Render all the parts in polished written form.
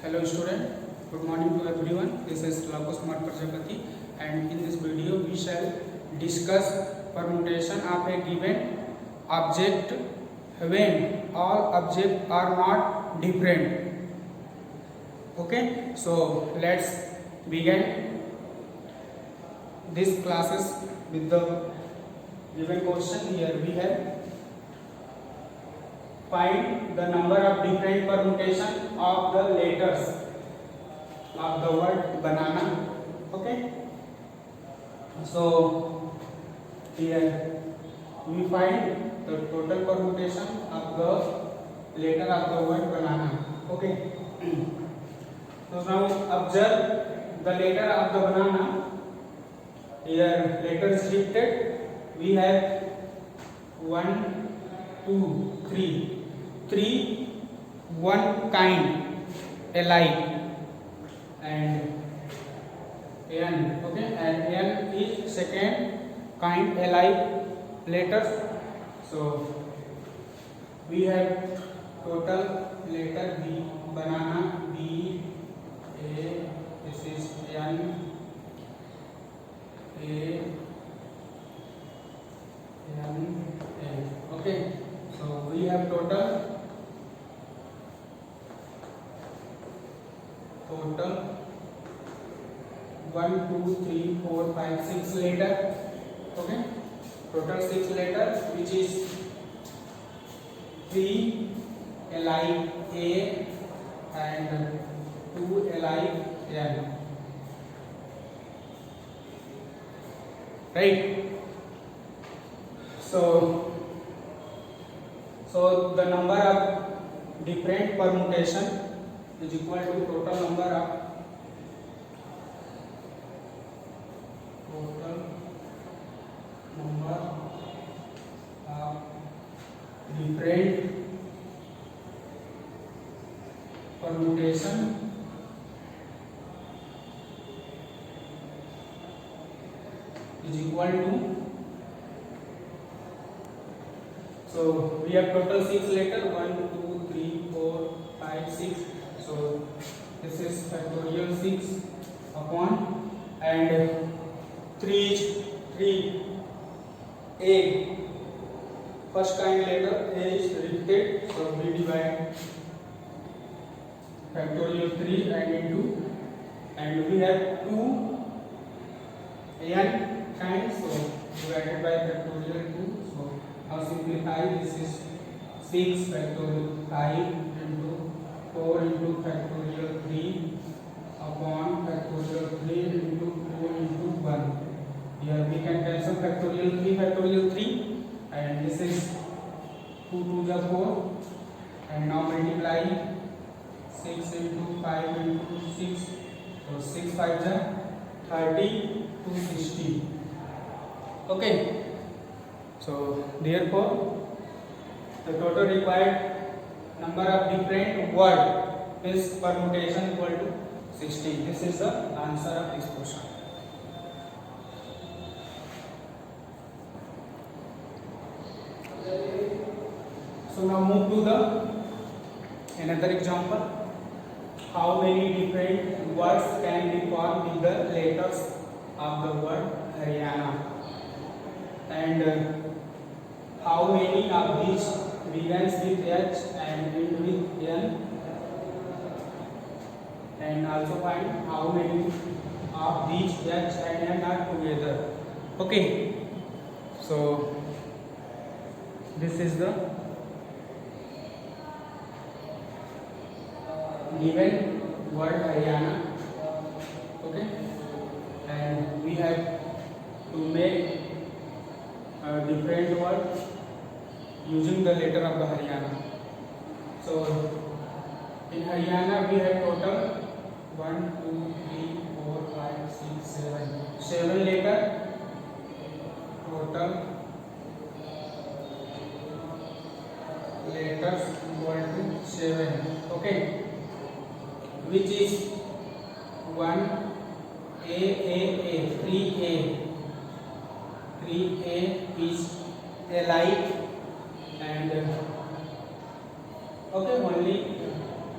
Hello student, good morning to everyone. This is Lakos Kumar Prajapati and in this video we shall discuss permutation of a given object when all objects are not different. Okay, so let's begin this classes with the given question. Here we have find the number of different permutation of the letters of the word banana. Okay, so here we find the total permutation of the letter of the word banana. Okay, so now observe the letter of the banana. Here letters shifted. We have 1, 2, 3. 3 one kind alike and n. Okay, and n is second kind alike letters. So we have total letter B, banana, B, A, this is N, A, N, A. Okay, so we have total 1, 2, 3, 4, 5, 6 letter. Okay, total 6 letters, which is 3 alike A and 2 alike N. Right? So the number of different permutation is equal to total number of different permutation is equal to, so we have total 6 letter 1, 2, 3, 4, 5, 6. So this is factorial 6 upon and 3 A. First kind letter A is repeated, so we divide factorial 3 and into, and we have 2 n kind, so divided by factorial 2. So now simplify, this is 6 factorial 5 into 4 into factorial 3 upon factorial 3 into 4 into 1. Here we can cancel factorial 3 and this is 2 to the 4 and now multiply 6 into 5 into 6, so 6 5 is 30 to 60. Okay, so therefore the total required number of different word is permutation equal to 60. This is the answer of this question. So now move to the another example. How many different words can be formed with the letters of the word Haryana, and how many of these begins with H and end with N, and also find how many of these H and N are together. Okay, so this is the given word Haryana. Okay, and we have to make a different word using the letter of the Haryana. So in Haryana we have total 1, 2, 3, 4, 5, 6, 7 letter, total letters equal to 7. Okay, which is 1 A, 3A is alike and okay, only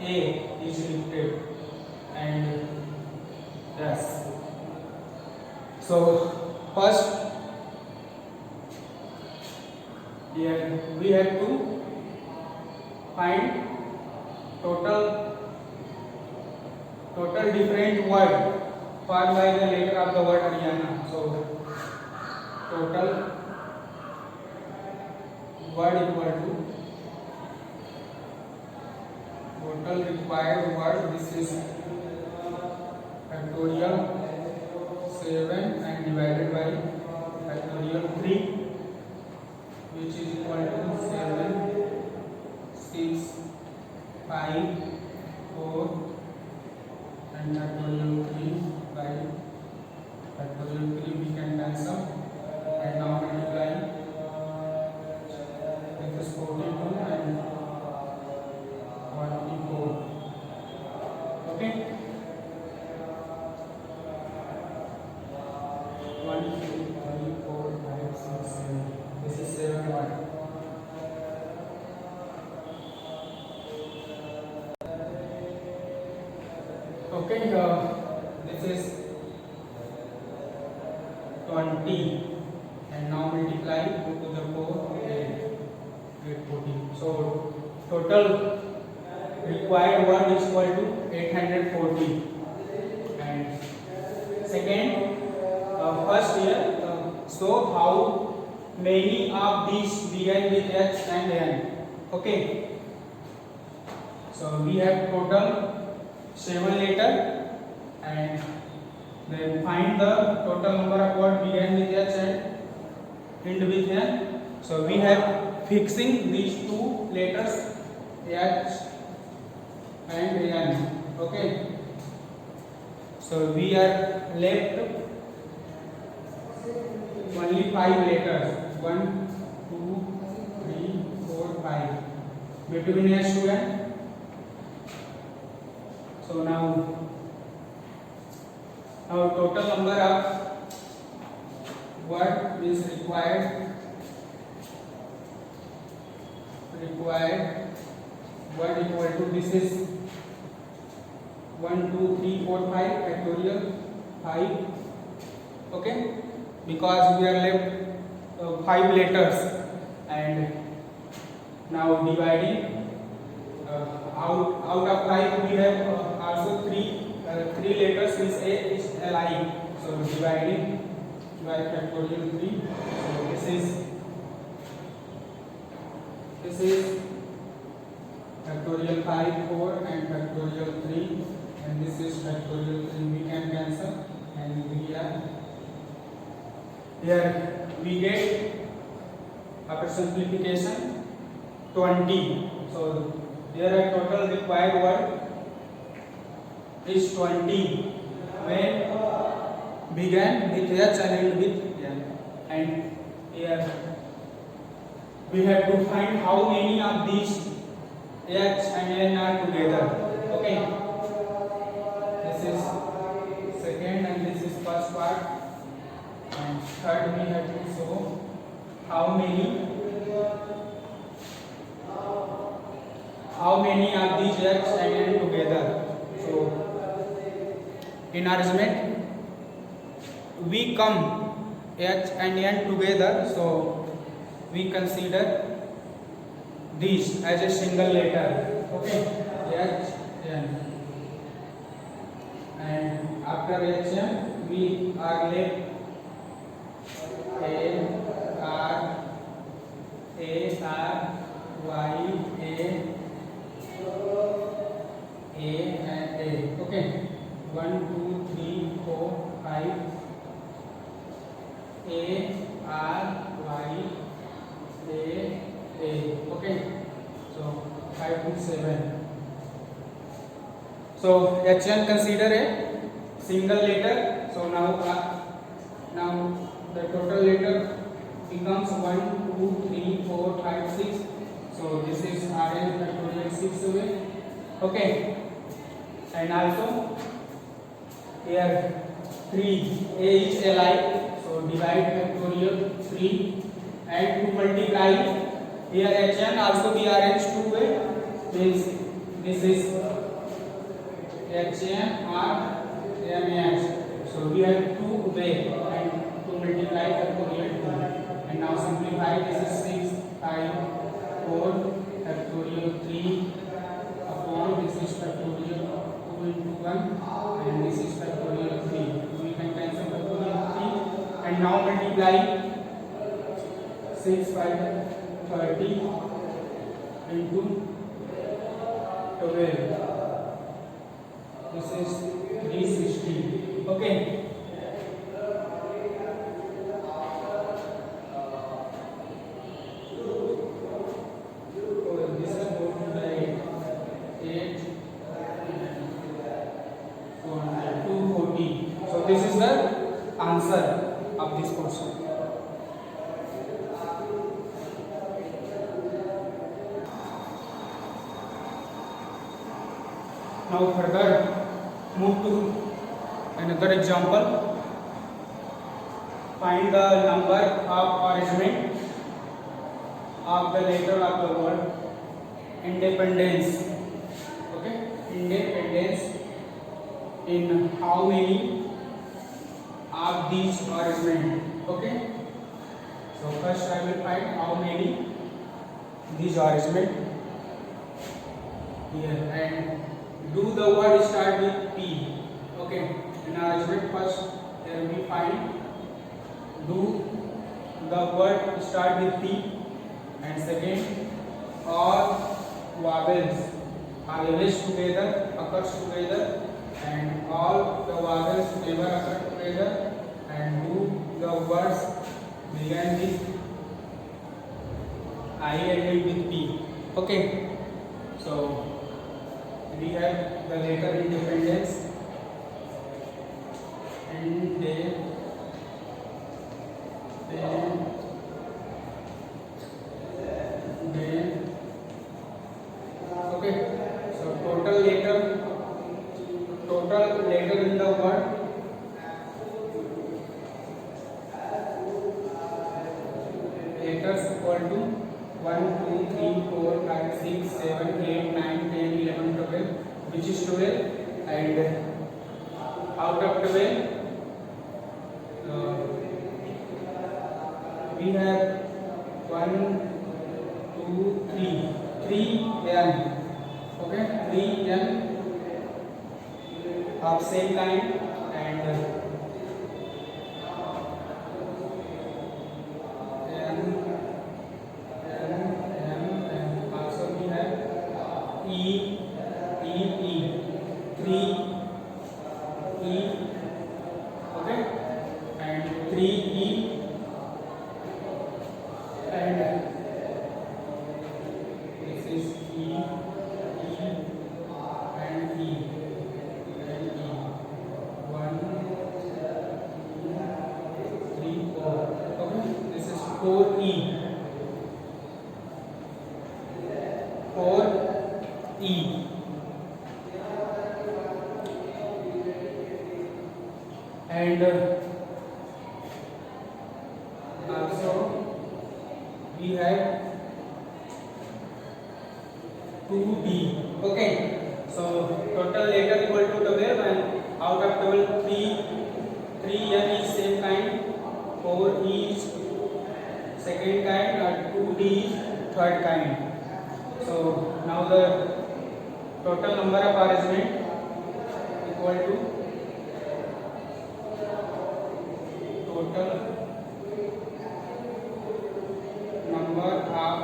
A is repeated. and yes. So first here we have to find total different word formed by the letter of the word Haryana. So total word equal to total required word, this is factorial 7 and divided by factorial 3, which is equal to 7 6 5 4 and factorial 3 by factorial 3 we can cancel and now multiply with this 42 and 44. Okay, 1 2 3 4 5 6 7, this is 7 1. Okay, this is 20 and now multiply 2 to the 4 840. So total required word is equal to 840. And second, first here, so how many of these begin with H and N? Okay, so we have total 7 letter and then find the total number of words begin with H and end with N. So we have fixing these two letters H and N. Okay, so we are left only 5 letters, 1 2 3 4 5 between H to N. So now total number of word is required word equal to, this is 1 2 3 4 5 factorial 5. Okay, because we are left 5 letters and now dividing out of 5 we have also 3 letters is A is Li. So dividing by factorial 3. So this is factorial 5 4 and factorial 3 and this is factorial 3. We can cancel and we are here we get after simplification 20. So here a total required word is 20 when began with H and end with N. And here we have to find how many of these H and N are together. Okay, this is second and this is first part, and third we have to show how many of these H and N together. So in arrangement we come H and N together, so we consider these as a single letter. Okay, H N, and after H N we are left A R Y A and A. Okay, 1 2 3 4 5 A R Y A. Okay, so 5 to 7. So H1 consider a single letter. So now the total letter becomes 1 2 3 4 5 6. So this is Rn factorial 6 way. Okay, and also here 3 A is Li, so divide factorial 3 and to multiply here Hn also be arranged 2 way, means this is HMRMH. So we have two way and to multiply factorial 2. And now simplify. This is 6 5 4 factorial 3 upon this is factorial 2 into 1 and this is factorial 3. We can cancel factorial 3 and now multiply 6 5 30 into 12. This is 360. Okay. This is 8 240. So this is the answer of this question. Now further move to another example. Find the number of arrangement of the letter of the word independence. Okay, independence in how many of these arrangement. Okay, so first I will find how many these arrangement here and do the word start with P. Okay, in arrangement first there we find do the word start with P and second all vowels are always together occurs together and all the vowels never occur together and do the words begin with I and end with P. Okay, so we have the letter independence and then okay, so total letter in the word letters equal to 1 2 3 4 5 6 7 8 9 10 11 12, which is 12 and out of 12 we have 1 2 3 n. Okay, 3 n of same kind and also we have E 3 E. Okay, and 3 E and this is E and E. 1 2 3 4. Okay, this is 4 E. 4 E and also we have 2D. Okay, so total letter equal to 12 and out of 12 3 n is same kind, 4 is second kind and 2D is third kind. So now the total number of arrangement equal to total number of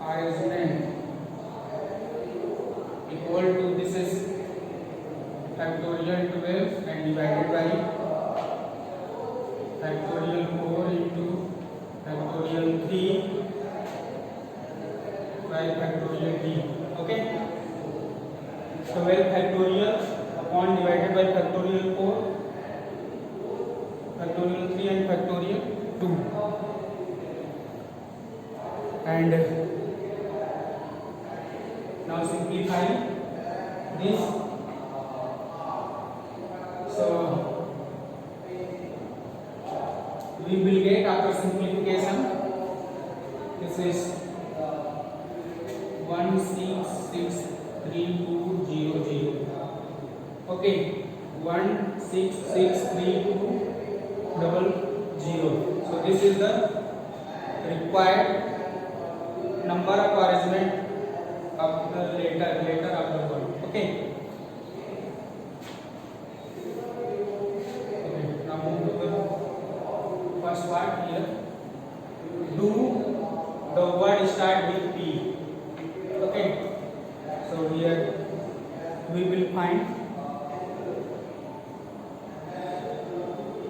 arrangement equal to this is factorial 12 and divided by factorial 4 into factorial 3 by factorial d. Okay, 12 factorial upon divided by factorial 4 factorial 3 and factorial 2 and now simplify this. So we will get after simplification this is 1663200. Okay, 1663200. So this is the required number of arrangement of the letter of the word. Okay. Now move to the first part here. Do the word start with P? Okay. So here we will find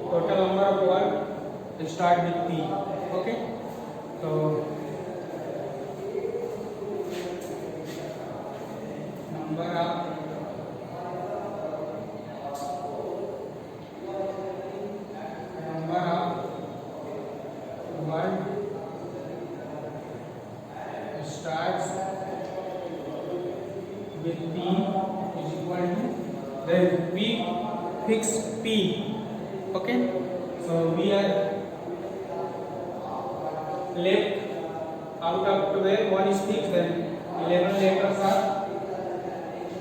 total number of words start with P. Okay. So number of word starts with P is equal to, then we fix P. Okay, so we are left out of 12, one is fixed, then 11 letters are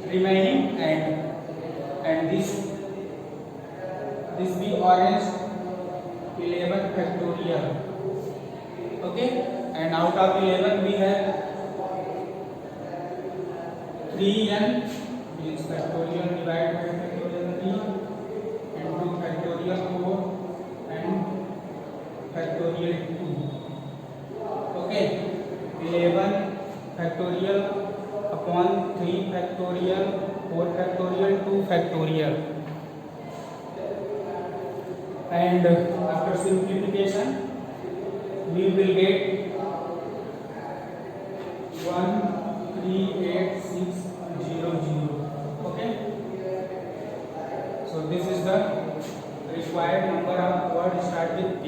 remaining, and this we arranged 11 factorial. Okay, and out of 11 we have 3n means factorial divided by factorial 3 and 2 factorial 4 and factorial 2. Okay, 11 factorial upon 3 factorial 4 factorial 2 factorial, and after simplification we will get 138,600. Okay, so this is the required number of words start with P.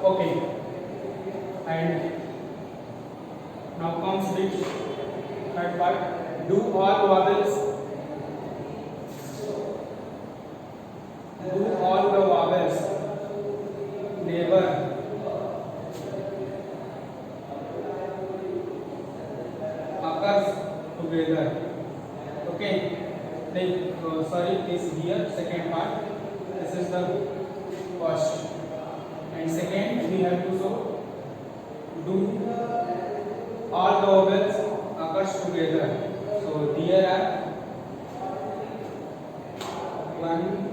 Okay, and now comes which third part. Do all vowels never occurs together. Okay, then sorry, this here second part. This is the first, and second we have to show do all the vowels occurs together. So there are 1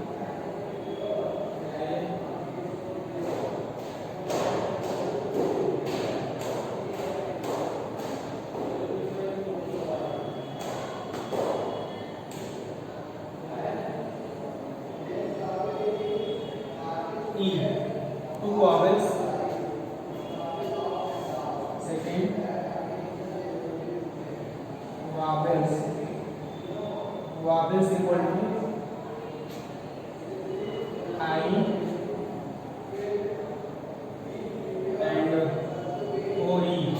E, 2 vowels. Second, vowels equal to I and OE.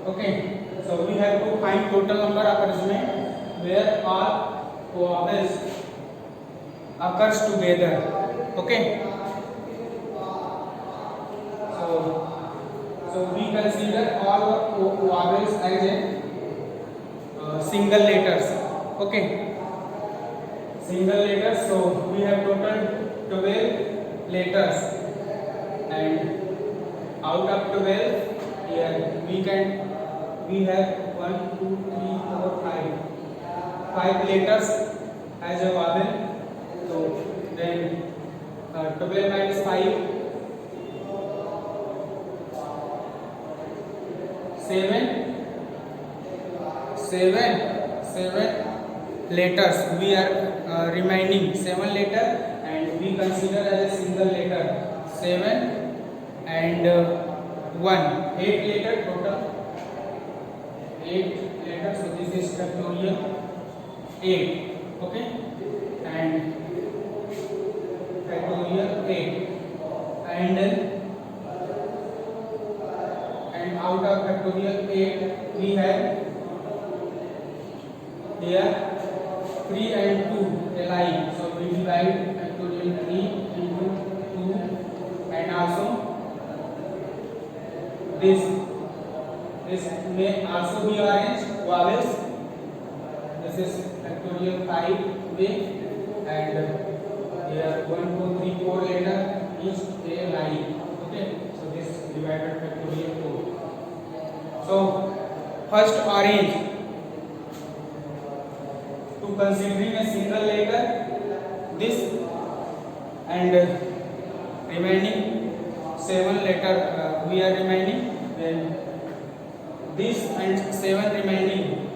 Okay, so we have to find total number of arrangement where all vowels occurs together. Okay, so we consider all vowels as a single letters. Okay, single letters. So we have total 12 letters, and out of 12 here we have 1, 2, 3, 4, 5 letters as a vowel. So then 12 minus 5, 7 letters we are remaining 7 letter, and we consider as a single letter 7 and 1, 8 letter total, 8 letters. So this is factorial 8. Okay, and factorial 8, and out of factorial 8 we have here 3 and 2 alike, so we divide factorial 3 into 2, and also this may also be arranged vowels. This is factorial 5 way, and here 1 2 3 4 letter is alike. Okay, so this divided factorial 4. So first arrange to considering a single letter this and remaining 7 letter we are remaining, then this and 7 remaining,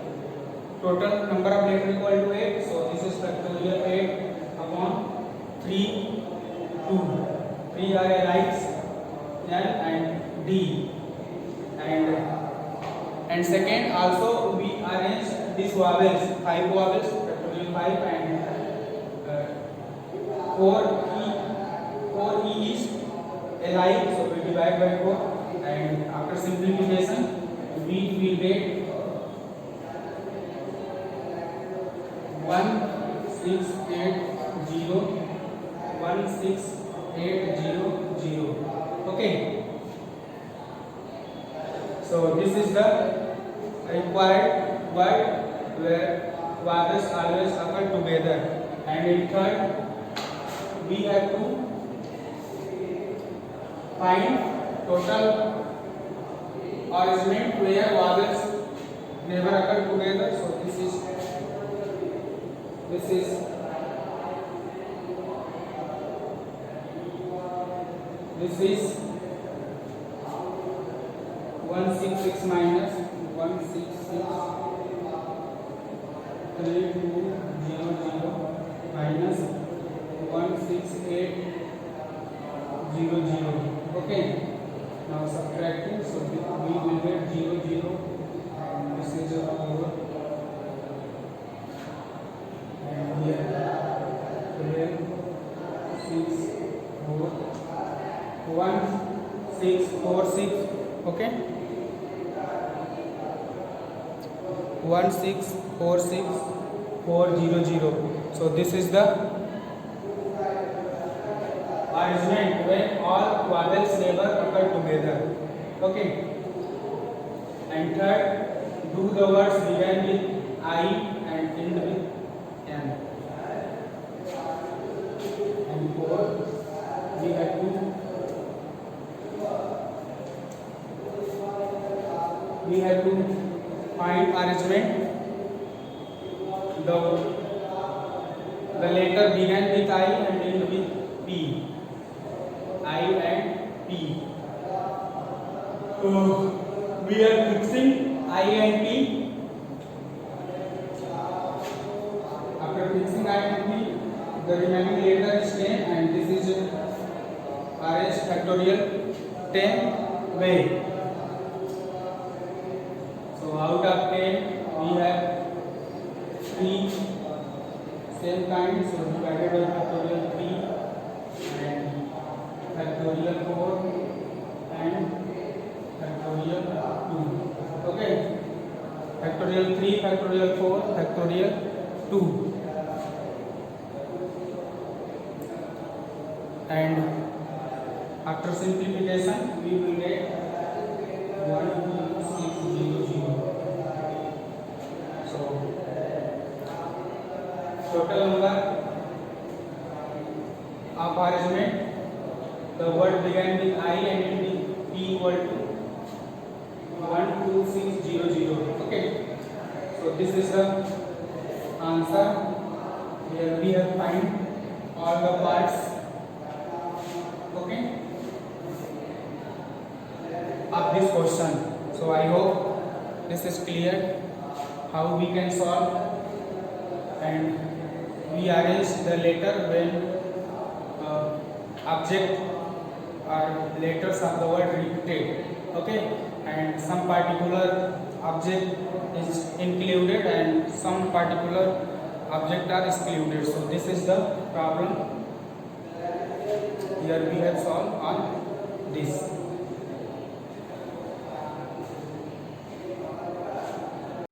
total number of letter equal to 8, so this is factorial 8 upon 3 2. 3 are alike, L and D, and second also we arrange these vowels, 5 vowels, factorial 5, and 4 e is alike, so we divide by 4, and after simplification we will get 16800. Okay, so this is the required word where vowels always occur together, and in third we have to find total arrangement where vowels never occur together. So this is This is 166 minus 1663200 minus 16800. Okay, now subtracting, so we will get 00, and this is 4, and here 12 6 4 1 6 4 6. Okay, 1 6 4 6 400. So this is the arrangement when all vowels never occur together. Okay, and third, do the words begin with I and end with N. And fourth, we have to find arrangement. The letter begin with I and end with P. I and P. So we are fixing I and P. After fixing I and P, the remaining letter is 10, and this is arranged factorial 10 way. So out of 10 we have 3 same kind, so divided by factorial 3 and factorial 4 and factorial 2. Okay, factorial 3, factorial 4, factorial 2, and after simplification we will get 12600. So total number of arrangement, the word began with I and end with P equal to 12600. Okay, so this is the answer. Here we have find all the parts. Okay, of this question. So I hope this is clear how we can solve, and we arrange the letter when object or letters of the word repeated. Okay, and some particular object is included and some particular object are excluded. So this is the problem. Here we have solved on this.